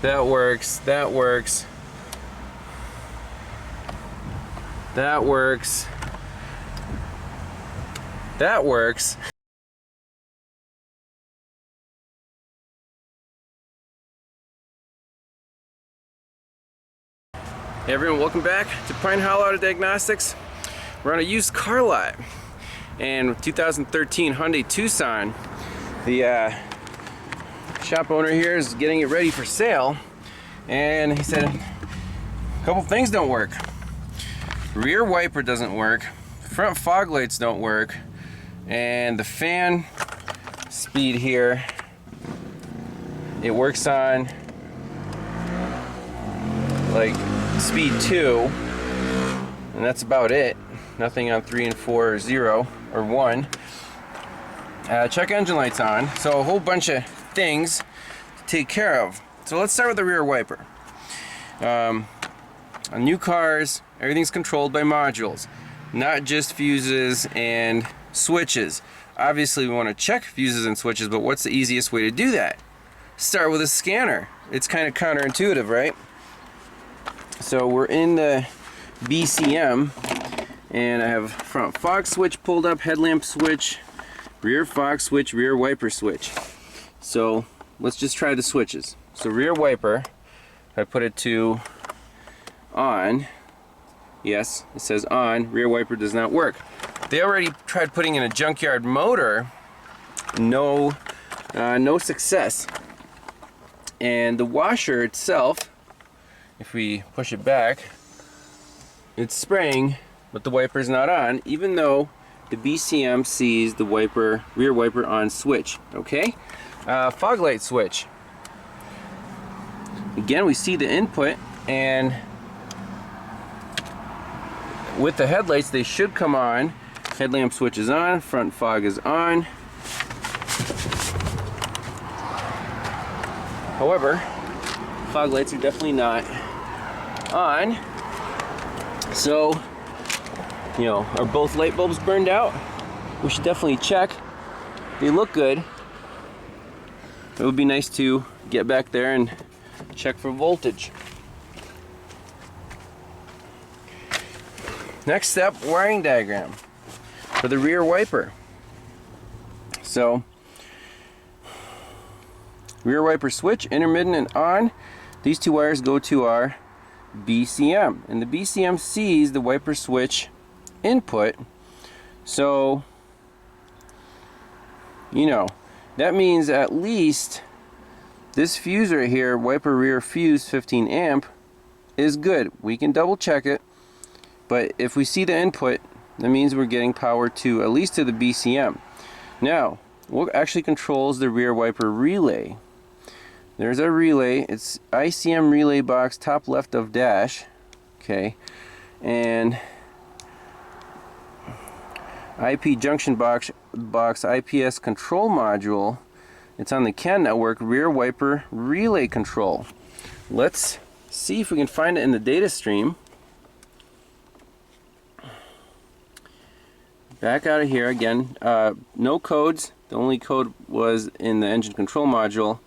That works. That works. That works. That works. Hey everyone, welcome back to Pine Hollow Auto Diagnostics. We're on a used car lot, and with 2013 Hyundai Tucson, the shop owner here is getting it ready for sale, and he said a couple things don't work. Rear wiper doesn't work, front fog lights don't work, and the fan speed here, it works on like speed 2, and that's about it. Nothing on 3 and 4 or 0 or 1. Check engine lights on. So a whole bunch of things to take care of. So let's start with the rear wiper. On new cars, everything's controlled by modules, not just fuses and switches. Obviously we want to check fuses and switches, but what's the easiest way to do that? Start with a scanner. It's kind of counterintuitive, right? So we're in the BCM, and I have front fog switch pulled up, headlamp switch, rear fog switch, rear wiper switch. So let's just try the switches. So rear wiper, I put it to on. Yes, it says on. Rear wiper does not work. They already tried putting in a junkyard motor. No success. And the washer itself, if we push it back, it's spraying, but the wiper's not on, even though the BCM sees the wiper, rear wiper on switch. Okay, fog light switch. Again, we see the input, and with the headlights, they should come on. Headlamp switch is on, front fog is on. However, fog lights are definitely not on. So, you know, are both light bulbs burned out? We should definitely check. They look good. It would be nice to get back there and check for voltage. Next step, wiring diagram for the rear wiper. So, rear wiper switch, intermittent and on. These two wires go to our BCM, and the BCM sees the wiper switch input. So, you know, that means at least this fuse right here, wiper rear fuse 15 amp, is good. We can double check it, but if we see the input, that means we're getting power to at least to the BCM. Now, what actually controls the rear wiper relay? There's our relay. It's ICM relay box, top left of dash. Okay, and IP junction box IPS control module. It's on the CAN network, rear wiper relay control. Let's see if we can find it in the data stream. Back out of here again. No codes. The only code was in the engine control module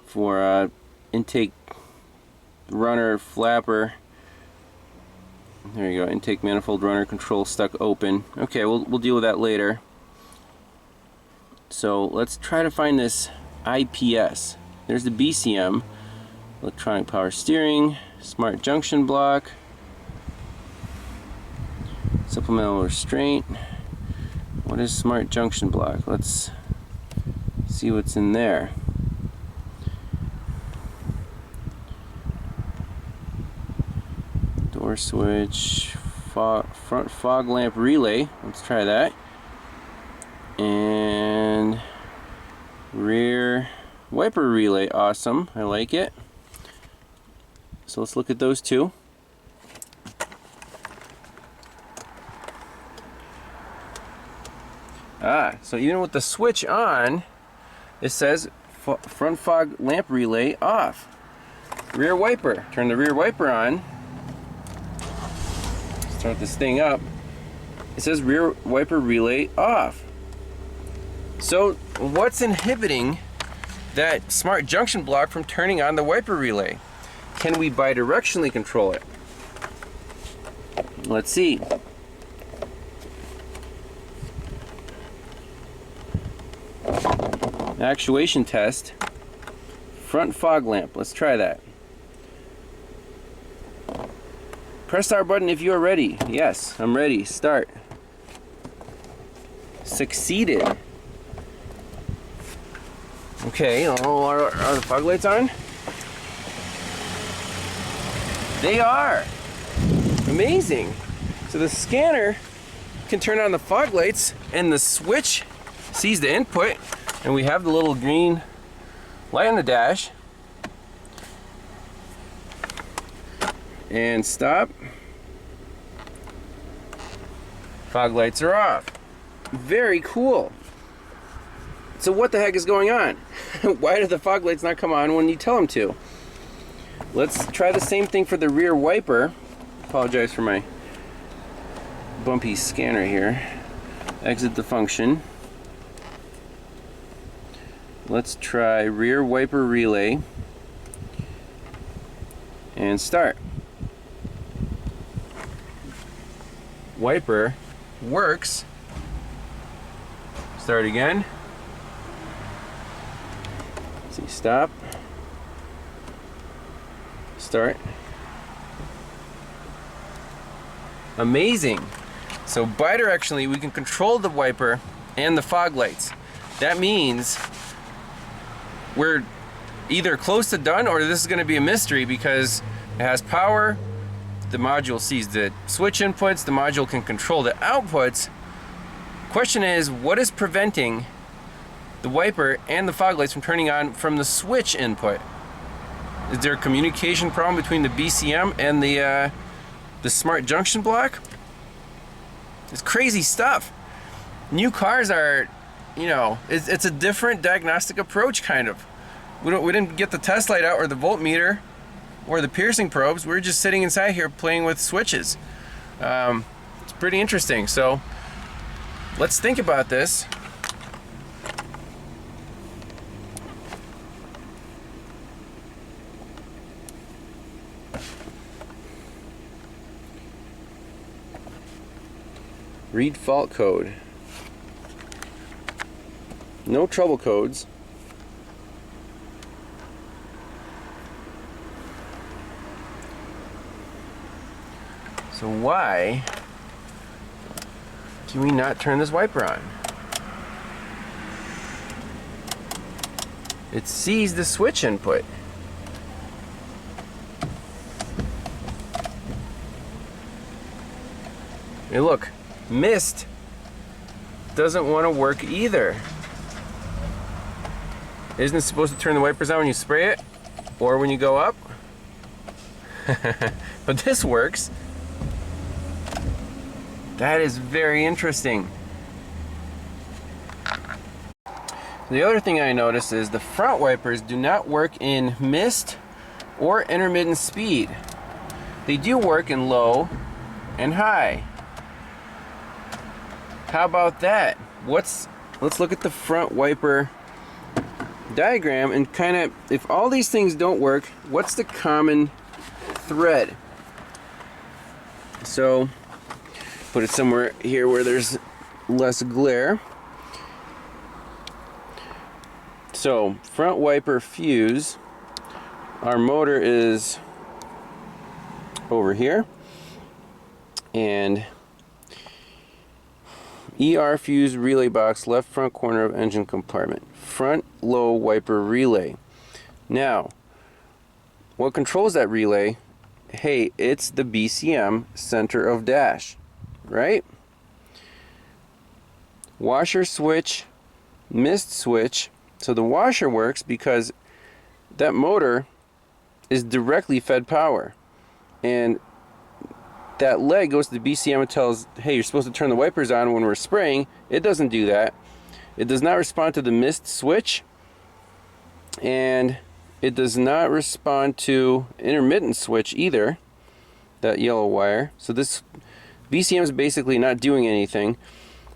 for intake runner flapper. There you go, intake manifold runner control stuck open. Okay, we'll deal with that later. So let's try to find this IPS. There's the BCM, electronic power steering, smart junction block, supplemental restraint. What is smart junction block? Let's see what's in there. Door switch, front fog lamp relay. Let's try that. And rear wiper relay. Awesome. I like it. So let's look at those two. So even with the switch on, it says front fog lamp relay off. Rear wiper. Turn the rear wiper on. Start this thing up. It says rear wiper relay off. So what's inhibiting that smart junction block from turning on the wiper relay? Can we bidirectionally control it? Let's see. Actuation test. Front fog lamp. Let's try that. Press start button if you are ready. Yes, I'm ready. Start. Succeeded. Okay, are the fog lights on? They are. Amazing. So the scanner can turn on the fog lights and the switch sees the input, and we have the little green light on the dash. And stop. Fog lights are off. Very cool. So what the heck is going on? Why do the fog lights not come on when you tell them to? Let's try the same thing for the rear wiper. Apologize for my bumpy scanner here. Exit the function. Let's try rear wiper relay and start. Wiper works. Start again. See, stop. Start. Amazing. So bidirectionally we can control the wiper and the fog lights. That means we're either close to done or this is going to be a mystery because it has power. The module sees the switch inputs, the module can control the outputs. Question is, what is preventing the wiper and the fog lights from turning on from the switch input? Is there a communication problem between the BCM and the smart junction block? It's crazy stuff. New cars are, you know, it's a different diagnostic approach, kind of. We didn't get the test light out or the voltmeter or the piercing probes. We're just sitting inside here playing with switches. It's pretty interesting. So let's think about this. Read fault code. No trouble codes. So why can we not turn this wiper on? It sees the switch input. Hey, look, mist doesn't want to work either. Isn't it supposed to turn the wipers on when you spray it or when you go up? But this works. That is very interesting. The other thing I noticed is the front wipers do not work in mist or intermittent speed. They do work in low and high. How about that? Let's look at the front wiper diagram and kind of, if all these things don't work, what's the common thread? So put it somewhere here where there's less glare. So front wiper fuse, our motor is over here, and ER fuse relay box, left front corner of engine compartment, front low wiper relay. Now, what controls that relay? Hey, it's the BCM center of dash, right? Washer switch, mist switch. So the washer works because that motor is directly fed power, and that leg goes to the BCM and tells, hey, you're supposed to turn the wipers on when we're spraying. It doesn't do that. It does not respond to the mist switch, and it does not respond to intermittent switch either, that yellow wire. So this BCM is basically not doing anything.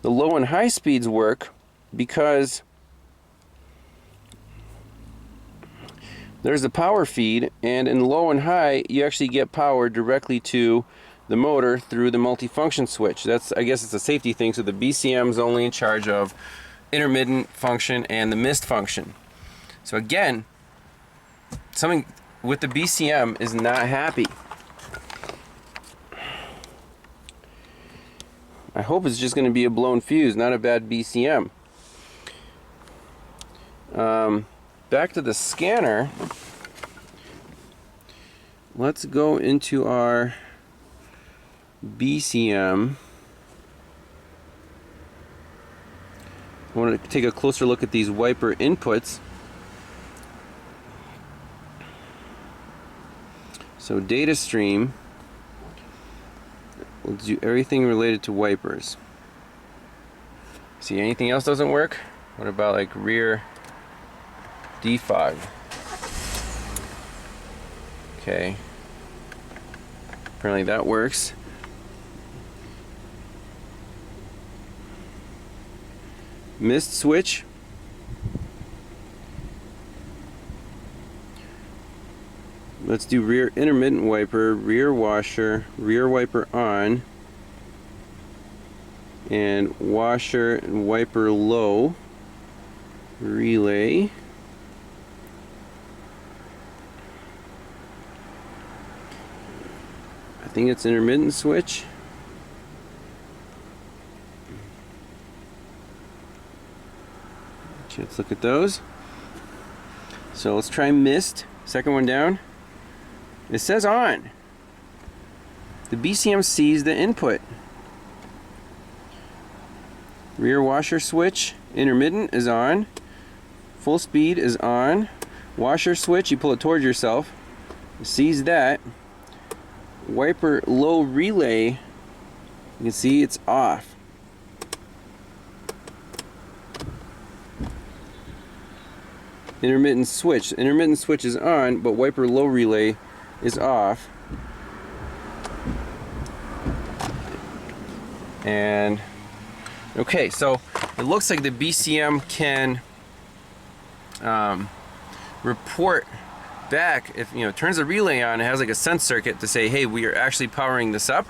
The low and high speeds work because there's the power feed, and in low and high you actually get power directly to the motor through the multifunction switch. That's, I guess it's a safety thing, so the BCM is only in charge of intermittent function and the missed function. So again, something with the BCM is not happy. I hope it's just going to be a blown fuse, not a bad BCM. Back to the scanner. Let's go into our BCM. I want to take a closer look at these wiper inputs. So data stream, we'll do everything related to wipers. See, anything else doesn't work? What about like rear defog? Okay, apparently that works. Mist switch. Let's do rear intermittent wiper, rear washer, rear wiper on, and washer and wiper low, relay. I think it's intermittent switch. Let's look at those. So let's try mist. Second one down. It says on. The BCM sees the input. Rear washer switch, intermittent is on. Full speed is on. Washer switch, you pull it towards yourself. It sees that. Wiper low relay, you can see it's off. Intermittent switch. Intermittent switch is on, but wiper low relay is off. And okay, so it looks like the BCM can report back if, you know, turns the relay on. It has like a sense circuit to say, hey, we are actually powering this up.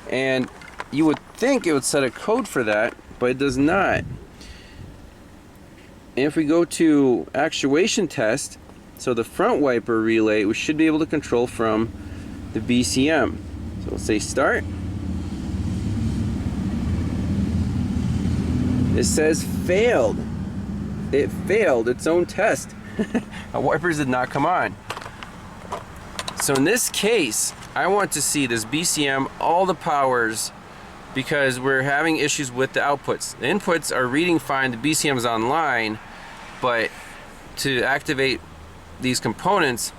And you would think it would set a code for that, but it does not. And if we go to Actuation Test, so the front wiper relay, we should be able to control from the BCM. So let's say start. It says failed. It failed its own test. Our wipers did not come on. So in this case, I want to see this BCM, all the powers, because we're having issues with the outputs. The inputs are reading fine, the BCM is online, but to activate these components,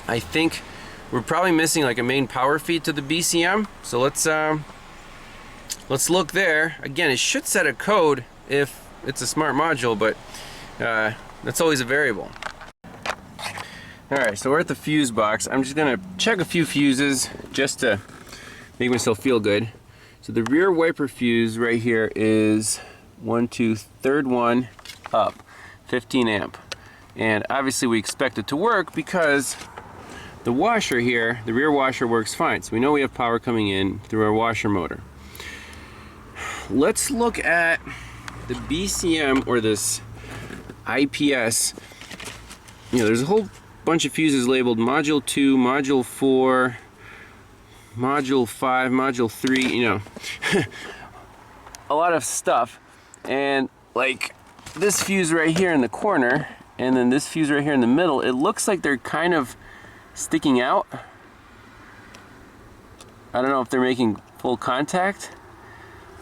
I think we're probably missing like a main power feed to the BCM. So let's look there. Again, it should set a code if it's a smart module, but that's always a variable. Alright, so we're at the fuse box. I'm just gonna check a few fuses just to make myself feel good. So the rear wiper fuse right here is third one up, 15 amp. And obviously we expect it to work because the washer here, the rear washer works fine. So we know we have power coming in through our washer motor. Let's look at the BCM or this IPS. You know, there's a whole bunch of fuses labeled module 2, module 4, module 5, module 3, you know, a lot of stuff. And like this fuse right here in the corner, and then this fuse right here in the middle, it looks like they're kind of sticking out. I don't know if they're making full contact,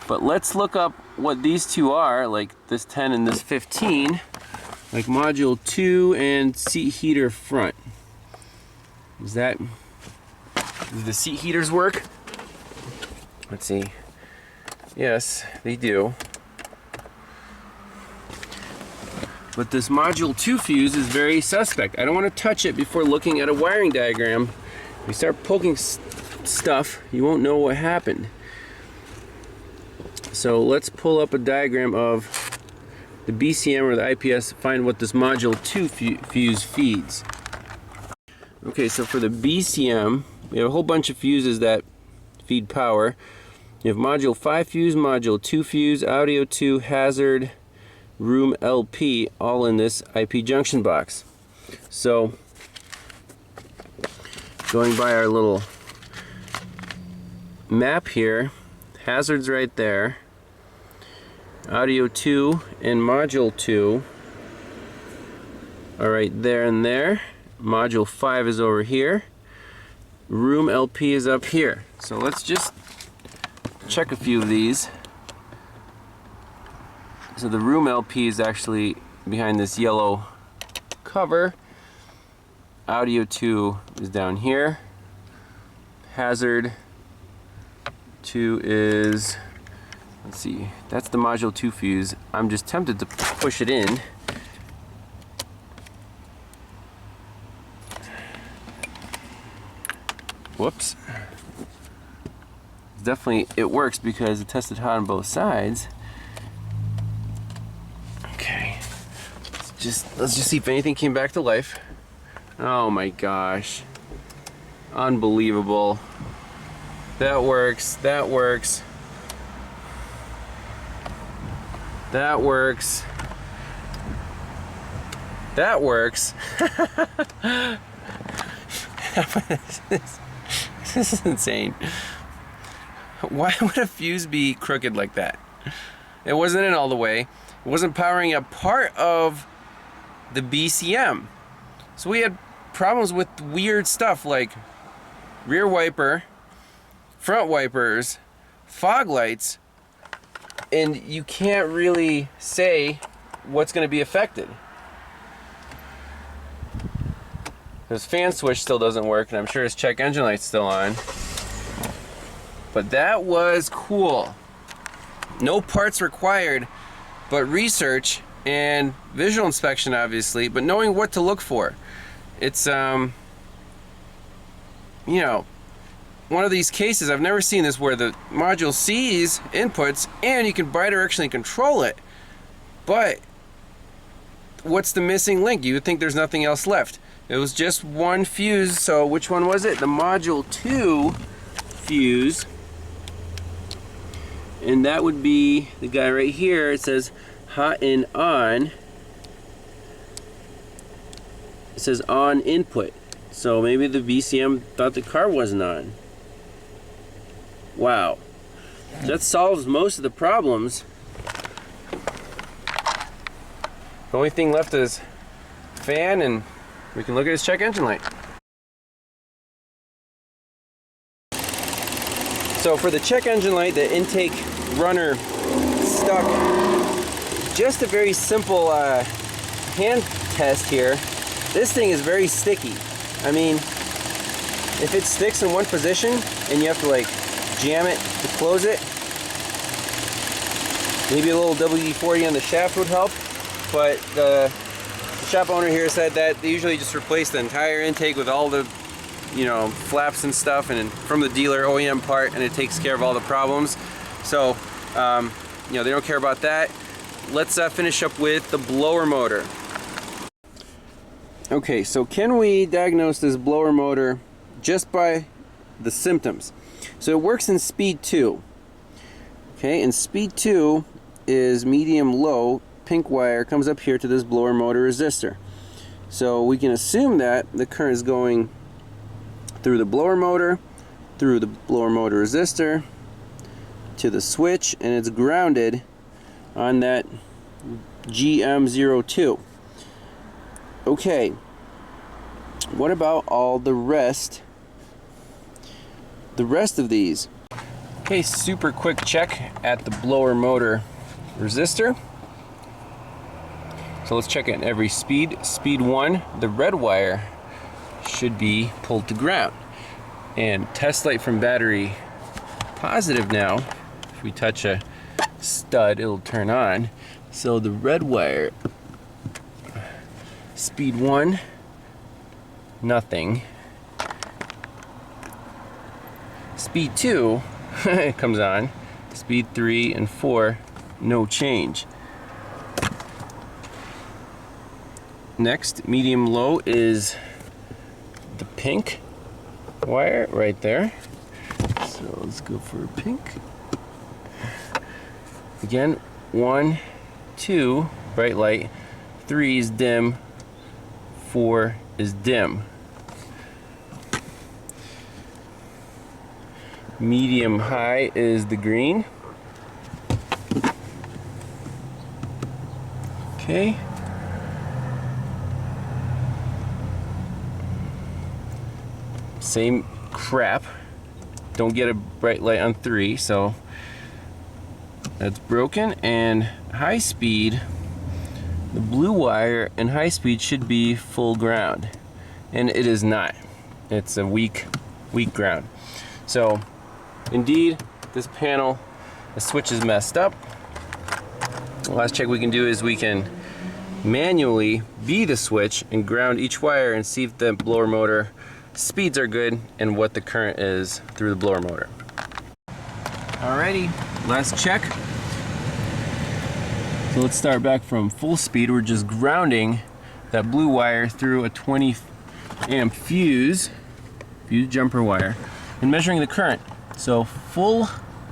but let's look up what these two are, like this 10 and this 15, like module 2 and seat heater front. Does the seat heaters work? Let's see. Yes, they do. But this module 2 fuse is very suspect. I don't want to touch it before looking at a wiring diagram. If you start poking stuff, you won't know what happened. So let's pull up a diagram of the BCM or the IPS to find what this module 2 fuse feeds. Okay, so for the BCM, we have a whole bunch of fuses that feed power. You have module 5 fuse, module 2 fuse, audio 2, hazard, room LP, all in this IP junction box. So, going by our little map here, hazard's right there, audio 2 and module 2 are right there and there, module 5 is over here, room LP is up here. So let's just check a few of these. So the room LP is actually behind this yellow cover, audio 2 is down here, hazard 2 is, let's see, that's the module 2 fuse. I'm just tempted to push it in. Whoops. Definitely it works because it tested hot on both sides. Okay. Let's just see if anything came back to life. Oh my gosh. Unbelievable. That works. That works. That works. That works. This is insane. Why would a fuse be crooked like that? It wasn't in all the way. It wasn't powering a part of the BCM. So we had problems with weird stuff like rear wiper, front wipers, fog lights, and you can't really say what's going to be affected. His fan switch still doesn't work, and I'm sure his check engine light's still on. But that was cool. No parts required, but research and visual inspection, obviously, but knowing what to look for. It's, you know, one of these cases, I've never seen this, where the module sees inputs and you can bidirectionally control it. But what's the missing link? You would think there's nothing else left. It was just one fuse, so which one was it? The module 2 fuse. And that would be the guy right here. It says hot and on. It says on input. So maybe the BCM thought the car wasn't on. Wow. That solves most of the problems. The only thing left is fan, and we can look at his check engine light. So for the check engine light, the intake runner stuck. Just a very simple hand test here. This thing is very sticky. I mean, if it sticks in one position and you have to like jam it to close it, maybe a little WD-40 on the shaft would help. But the shop owner here said that they usually just replace the entire intake with all the, you know, flaps and stuff, and from the dealer OEM part, and it takes care of all the problems. So, you know, they don't care about that. Let's finish up with the blower motor. Okay, so can we diagnose this blower motor just by the symptoms? So it works in speed 2. Okay, and speed 2 is medium low. Pink wire comes up here to this blower motor resistor. So we can assume that the current is going through the blower motor, through the blower motor resistor, to the switch, and it's grounded on that GM02. Okay, what about all the rest of these? Okay, super quick check at the blower motor resistor. So let's check it in every speed. Speed 1, the red wire should be pulled to ground. And test light from battery positive now. If we touch a stud, it'll turn on. So the red wire, speed 1, nothing. Speed 2, it comes on. Speed 3 and 4, no change. Next, medium low is the pink wire right there. So let's go for pink. Again, 1, 2, bright light, 3 is dim, 4 is dim. Medium high is the green. Okay. Same crap. Don't get a bright light on 3, so that's broken. And high speed, the blue wire in high speed should be full ground, and it is not. It's a weak ground. So indeed, this panel, the switch is messed up. The last check we can do is we can manually be the switch and ground each wire and see if the blower motor speeds are good and what the current is through the blower motor. Alrighty, last check. So let's start back from full speed. We're just grounding that blue wire through a 20 amp fuse jumper wire and measuring the current. So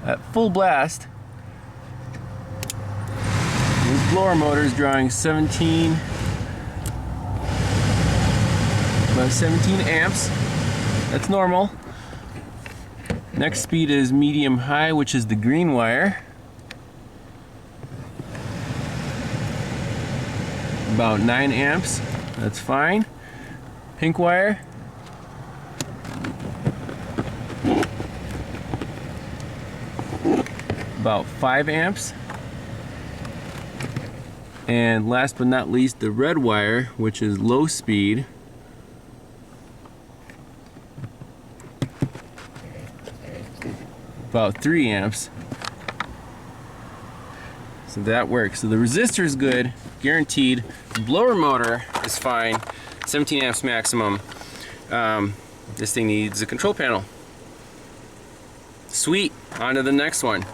at full blast, this blower motor is drawing about 17 amps. That's normal. Next speed is medium high, which is the green wire. About 9 amps. That's fine. Pink wire. About 5 amps. And last but not least, the red wire, which is low speed. About 3 amps. So that works. So the resistor is good, guaranteed. The blower motor is fine, 17 amps maximum. This thing needs a control panel. Sweet, on to the next one.